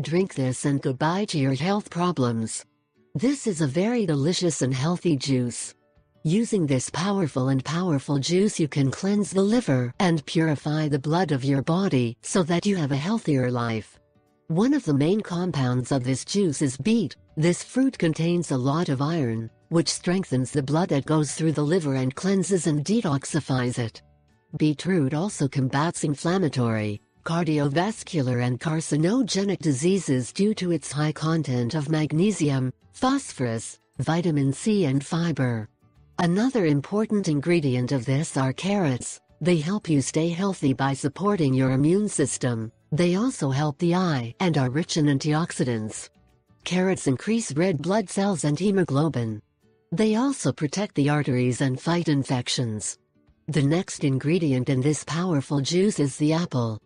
Drink this and goodbye to your health problems. This is a very delicious and healthy juice. Using this powerful juice, you can cleanse the liver and purify the blood of your body so that you have a healthier life. One of the main compounds of this juice is beet. This fruit contains a lot of iron, which strengthens the blood that goes through the liver and cleanses and detoxifies it. Beetroot also combats inflammatory, cardiovascular and carcinogenic diseases due to its high content of magnesium, phosphorus, vitamin C and fiber. Another important ingredient of this are carrots. They help you stay healthy by supporting your immune system. They also help the eye and are rich in antioxidants. Carrots increase red blood cells and hemoglobin. They also protect the arteries and fight infections. The next ingredient in this powerful juice is the apple.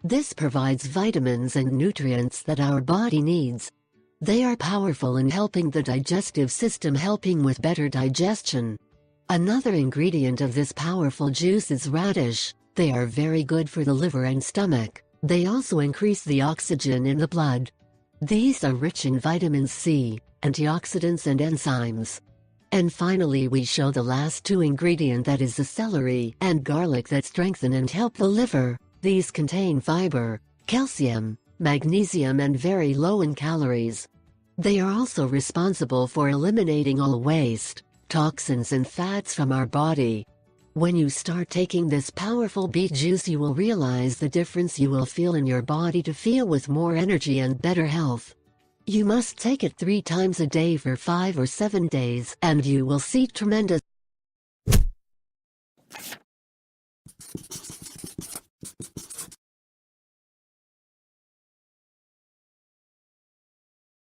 This provides vitamins and nutrients that our body needs. They are powerful in helping the digestive system, helping with better digestion. Another ingredient of this powerful juice is radish. They are very good for the liver and stomach. They also increase the oxygen in the blood. These are rich in vitamin C, antioxidants and enzymes. And finally we show the last two ingredients, that is the celery and garlic, that strengthen and help the liver. These contain fiber, calcium, magnesium and very low in calories. They are also responsible for eliminating all waste, toxins and fats from our body. When you start taking this powerful beet juice, you will realize the difference you will feel in your body to feel with more energy and better health. You must take it 3 times a day for 5 or 7 days and you will see tremendous